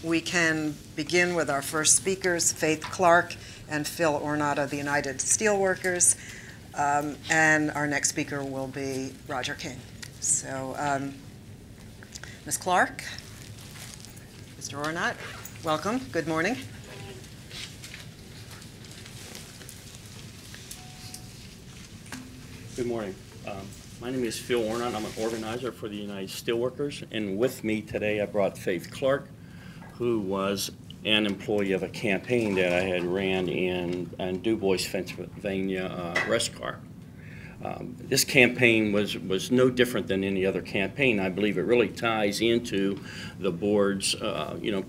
We can begin with our first speakers, Faith Clark and Phil Ornot of the United Steelworkers, and our next speaker will be Roger King. So, Ms. Clark, Mr. Ornot, welcome. Good morning. Good morning. My name is Phil Ornot. I'm an organizer for the United Steelworkers, and with me today I brought Faith Clark, who was an employee of a campaign that I had ran in Du Bois, Pennsylvania, rest car. This campaign was no different than any other campaign. I believe it really ties into the board's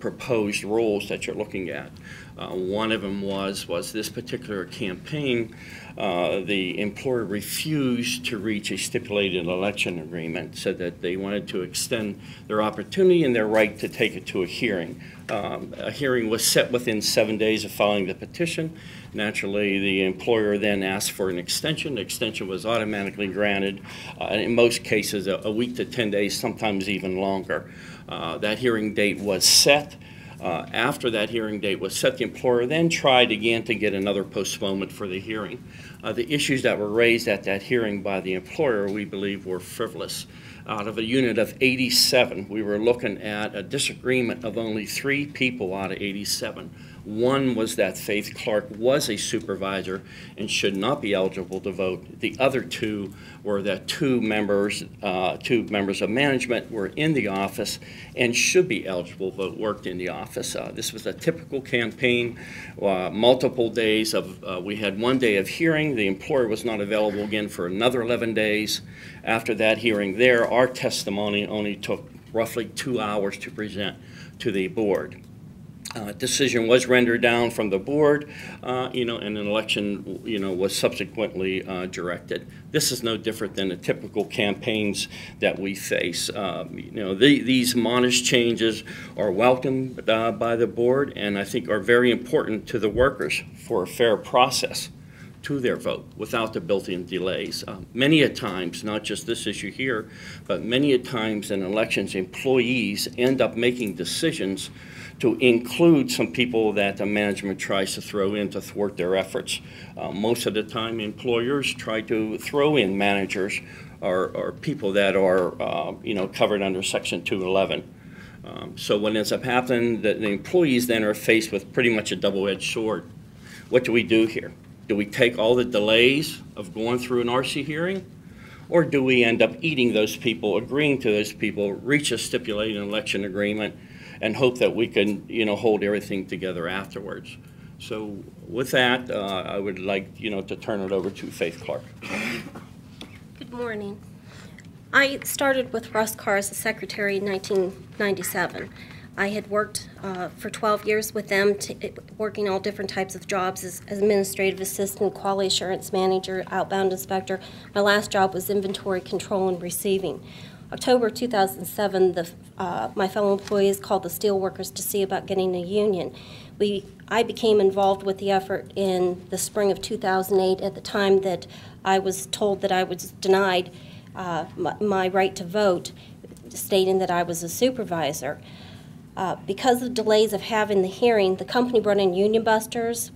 proposed rules that you're looking at. One of them was this particular campaign. The employer refused to reach a stipulated election agreement, said that they wanted to extend their opportunity and their right to take it to a hearing. A hearing was set within 7 days of filing the petition. Naturally, the employer then asked for an extension. The extension was automatically granted, in most cases a week to 10 days, sometimes even longer. That hearing date was set. After that hearing date was set, the employer then tried again to get another postponement for the hearing. The issues that were raised at that hearing by the employer, we believe, were frivolous. Out of a unit of 87, we were looking at a disagreement of only 3 people out of 87. One was that Faith Clark was a supervisor and should not be eligible to vote. The other 2 were that two members of management were in the office and should be eligible to vote, worked in the office. This was a typical campaign, multiple days of, we had 1 day of hearing. The employer was not available again for another 11 days. After that hearing there, our testimony only took roughly 2 hours to present to the board. Decision was rendered down from the board, and an election, was subsequently directed. This is no different than the typical campaigns that we face. These modest changes are welcomed by the board, and I think are very important to the workers for a fair process to their vote without the built-in delays. Many a times, not just this issue here, but many a times in elections, employees end up making decisions to include some people that the management tries to throw in to thwart their efforts. Most of the time, employers try to throw in managers or people that are covered under Section 211. So what ends up happening, the employees then are faced with pretty much a double-edged sword. What do we do here? Do we take all the delays of going through an RC hearing? Or do we end up eating those people, agreeing to those people, reach a stipulated election agreement, and hope that we can, hold everything together afterwards? So with that, I would like, to turn it over to Faith Clark. Good morning. I started with Russ Carr as a secretary in 1997. I had worked for 12 years with them, working all different types of jobs as administrative assistant, quality assurance manager, outbound inspector. My last job was inventory control and receiving. October 2007, my fellow employees called the Steelworkers to see about getting a union. I became involved with the effort in the spring of 2008 at the time that I was told that I was denied my right to vote, stating that I was a supervisor. Because of delays of having the hearing, the company brought in union busters.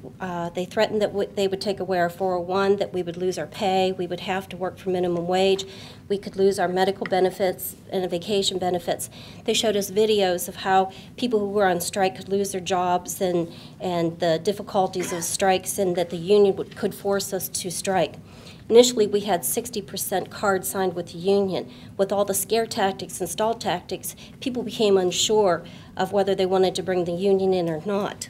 They threatened that they would take away our 401, that we would lose our pay, we would have to work for minimum wage, we could lose our medical benefits and vacation benefits. They showed us videos of how people who were on strike could lose their jobs and the difficulties of strikes, and that the union could force us to strike. Initially, we had 60% cards signed with the union. With all the scare tactics and stall tactics, people became unsure of whether they wanted to bring the union in or not.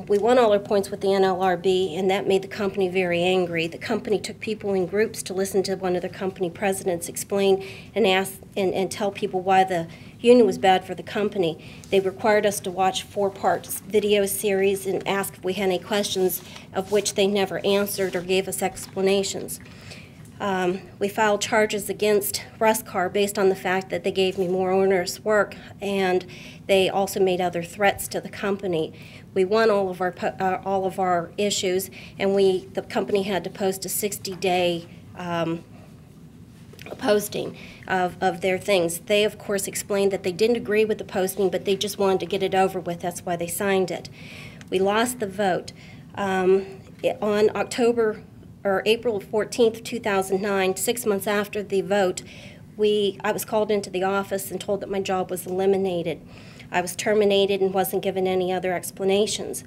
We won all our points with the NLRB, and that made the company very angry. The company took people in groups to listen to one of their company presidents explain and ask and tell people why the union was bad for the company. They required us to watch 4-part video series and ask if we had any questions, of which they never answered or gave us explanations. We filed charges against Russ Carr based on the fact that they gave me more onerous work, and they also made other threats to the company. We won all of our issues, and the company had to post a 60-day posting of their things. They, of course, explained that they didn't agree with the posting, but they just wanted to get it over with. That's why they signed it. We lost the vote. On April 14th, 2009, 6 months after the vote, I was called into the office and told that my job was eliminated. I was terminated and wasn't given any other explanations.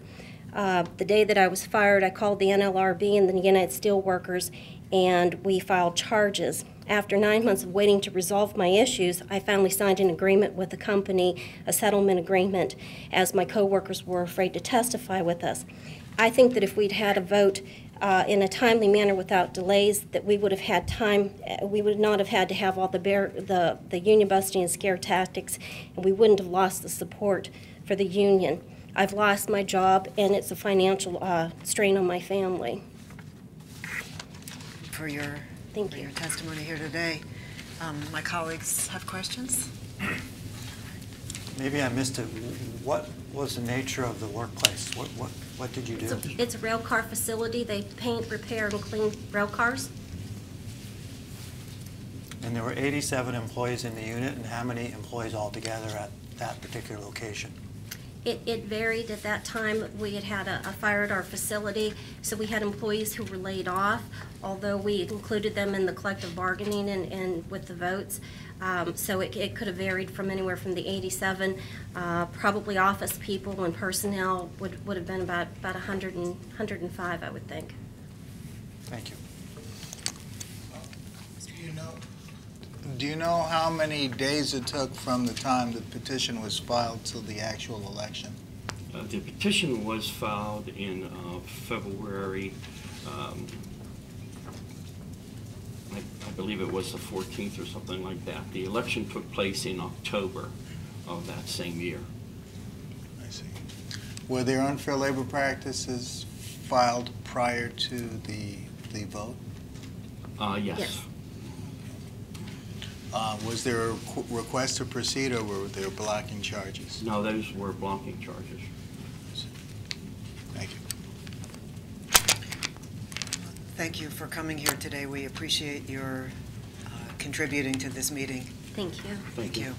The day that I was fired, I called the NLRB and the United Steelworkers, and we filed charges. After 9 months of waiting to resolve my issues, I finally signed an agreement with the company, a settlement agreement, as my coworkers were afraid to testify with us. I think that if we'd had a vote in a timely manner without delays, that we would have had time, we would not have had to have all the union busting and scare tactics, and we wouldn't have lost the support for the union. I've lost my job, and it's a financial strain on my family. For your testimony here today. My colleagues have questions? Maybe I missed it. What was the nature of the workplace? What did you do? It's a rail car facility. They paint, repair, and clean rail cars. And there were 87 employees in the unit, and how many employees altogether at that particular location? It varied. At that time, we had a fire at our facility, so we had employees who were laid off, although we included them in the collective bargaining and with the votes. So it could have varied from anywhere from the 87, probably office people and personnel would have been about 100 and 105, I would think. Thank you. Do you know how many days it took from the time the petition was filed till the actual election? The petition was filed in February, I believe it was the 14th or something like that. The election took place in October of that same year. I see. Were there unfair labor practices filed prior to the vote? Yes. Yes. Was there a request to proceed, or were there blocking charges? No, those were blocking charges. Thank you. Thank you for coming here today. We appreciate your contributing to this meeting. Thank you. Thank you.